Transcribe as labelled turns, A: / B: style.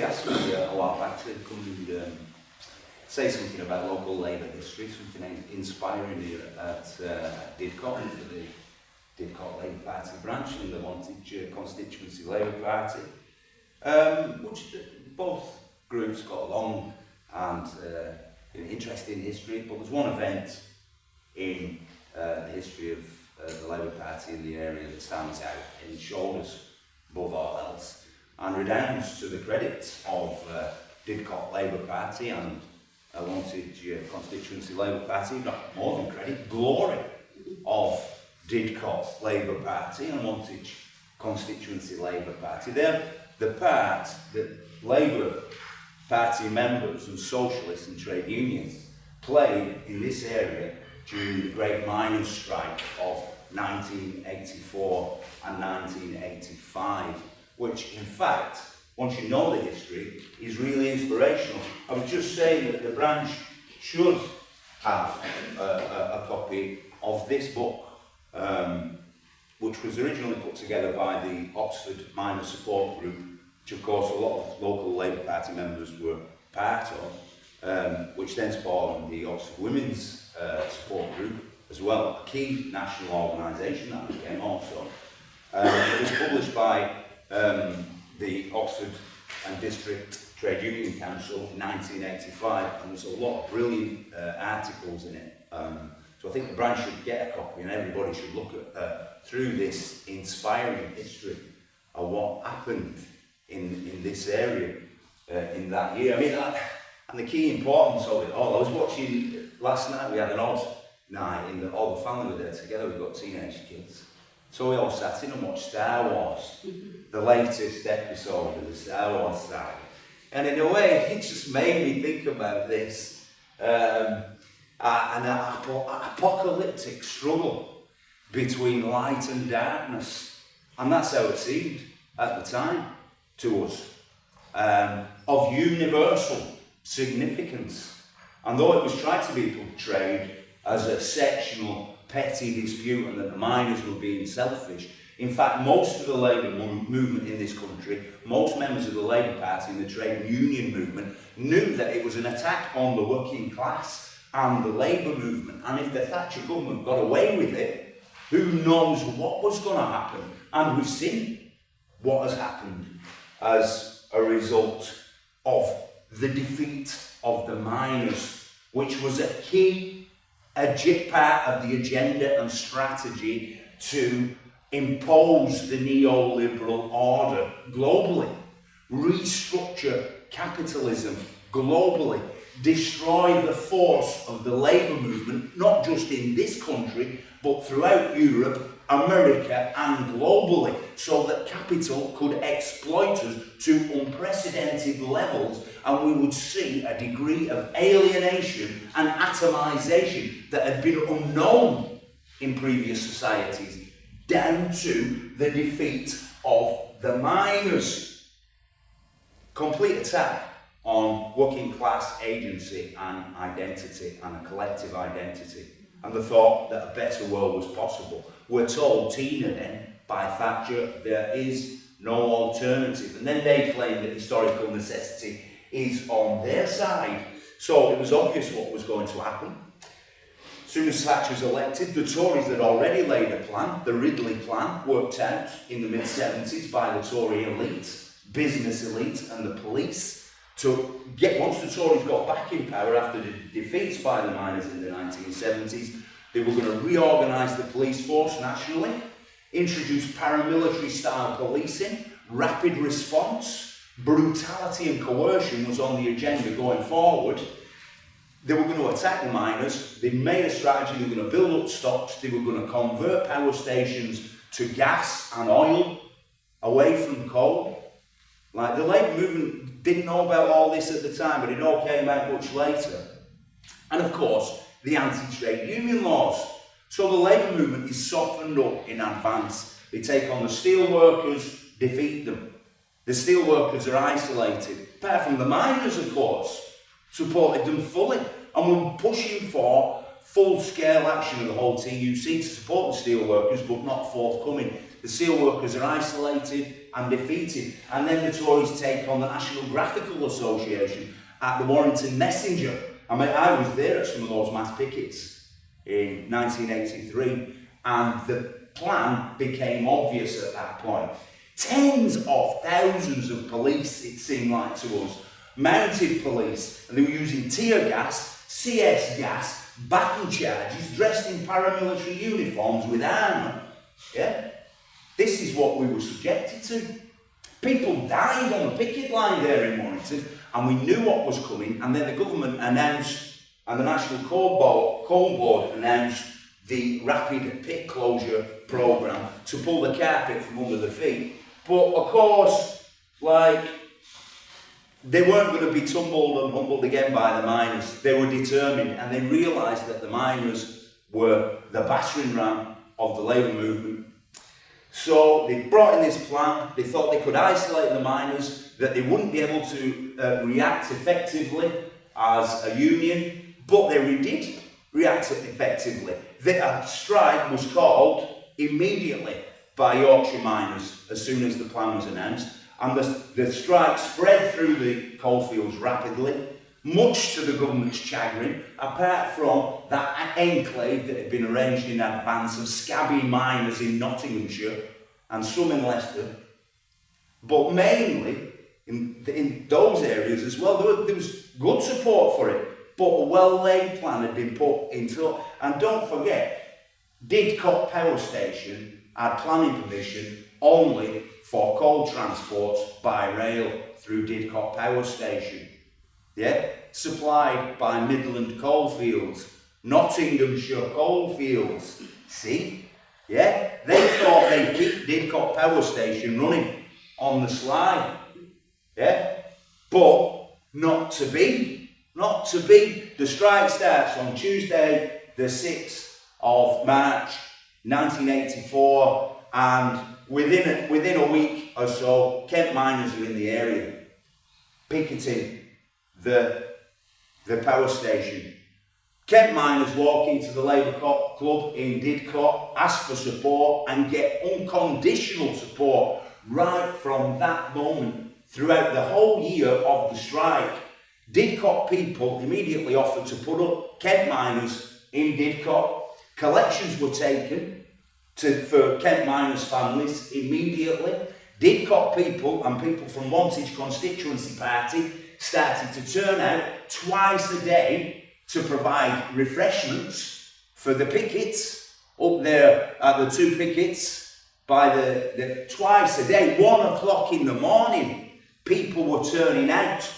A: Party asked me a while back to come and say something about local Labour history, something inspiring here at Didcot, for the Didcot Labour Party branch and the Wantage constituency Labour Party, which both groups got along and interesting history, but there's one event in the history of the Labour Party in the area that stands out and shoulders above all else and redounds to the credit of Didcot Labour Party and Wantage constituency Labour Party, not more than credit, glory of Didcot Labour Party and Wantage constituency Labour Party. They're the part that Labour Party members and socialists and trade unions played in this area during the great miners' strike of 1984 and 1985, which in fact, once you know the history, is really inspirational. I was just saying that the branch should have a copy of this book, which was originally put together by the Oxford Miner Support Group, which of course a lot of local Labour Party members were part of, which then spawned the Oxford Women's Support Group as well, a key national organisation that became also. It was published by the Oxford and District Trade Union Council in 1985, and there's a lot of brilliant articles in it. So I think the branch should get a copy and everybody should look at through this inspiring history of what happened in this area in that year. I mean, and the key importance of it all. I was watching last night, we had an odd night in that all the family were there together, we've got teenage kids. So we all sat in and watched Star Wars, the latest episode of the Star Wars saga. And in a way, it just made me think about this, an apocalyptic struggle between light and darkness. And that's how it seemed at the time to us, of universal significance. And though it was tried to be portrayed as a sectional, petty dispute and that the miners were being selfish, in fact, most of the labour movement in this country, most members of the Labour Party and the trade union movement knew that it was an attack on the working class and the labour movement. And if the Thatcher government got away with it, who knows what was going to happen? And we've seen what has happened as a result of the defeat of the miners, which was a key part of the agenda and strategy to impose the neoliberal order globally, restructure capitalism globally, destroy the force of the labour movement, not just in this country, but throughout Europe, America and globally, so that capital could exploit us to unprecedented levels, and we would see a degree of alienation and atomization that had been unknown in previous societies, down to the defeat of the miners. Complete attack on working class agency and identity and a collective identity, and the thought that a better world was possible. We're told, Tina then, by Thatcher, there is no alternative. And then they claim that historical necessity is on their side. So it was obvious what was going to happen. As soon as Thatcher was elected, the Tories had already laid a plan, the Ridley plan, worked out in the mid-70s by the Tory elite, business elite and the police, to get, once the Tories got back in power after the defeats by the miners in the 1970s, they were going to reorganise the police force nationally, introduce paramilitary style policing, rapid response, brutality and coercion was on the agenda going forward. They were going to attack the miners. They made a strategy. They were going to build up stocks. They were going to convert power stations to gas and oil away from coal. Like, the labour movement didn't know about all this at the time, but it all came out much later. And of course, the anti-trade union laws. So the labour movement is softened up in advance. They take on the steel workers, defeat them. The steel workers are isolated, apart from the miners, of course, supported them fully, and were pushing for full-scale action of the whole TUC to support the steel workers, but not forthcoming. The steelworkers are isolated and defeated. And then the Tories take on the National Graphical Association at the Warrington Messenger. I mean, I was there at some of those mass pickets in 1983, and the plan became obvious at that point. Tens of thousands of police, it seemed like to us, mounted police, and they were using tear gas, CS gas, battle charges, dressed in paramilitary uniforms with armour. Yeah? This is what we were subjected to. People died on the picket line there in Warrington, and we knew what was coming, and then the government announced, and the National Coal Board announced the rapid pit closure programme to pull the carpet from under their feet. But of course, like, they weren't going to be tumbled and humbled again by the miners. They were determined, and they realised that the miners were the battering ram of the labour movement. So they brought in this plan. They thought they could isolate the miners, that they wouldn't be able to react effectively as a union, but they did react effectively. The strike was called immediately by Yorkshire miners as soon as the plan was announced, and the strike spread through the coalfields rapidly, much to the government's chagrin, apart from that enclave that had been arranged in advance of scabby miners in Nottinghamshire and some in Leicester. But mainly, in those areas as well, there was good support for it, but a well-laid plan had been put into. And don't forget, Didcot Power Station had planning permission only for coal transport by rail through Didcot Power Station. Yeah, supplied by Midland Coalfields, Nottinghamshire Coalfields. See? Yeah, they thought they'd keep Didcot Power Station running on the sly. Yeah, but not to be. Not to be. The strike starts on Tuesday, the 6th of March, 1984, and within a week or so, Kent miners are in the area, picketing the power station. Kent miners walk into the Labour Club in Didcot, ask for support, and get unconditional support right from that moment throughout the whole year of the strike. Didcot people immediately offered to put up Kent miners in Didcot. Collections were taken for Kent miners' families immediately. Didcot people and people from Wantage Constituency Party started to turn out twice a day to provide refreshments for the pickets up there at the two pickets. By the twice a day, 1 o'clock in the morning, people were turning out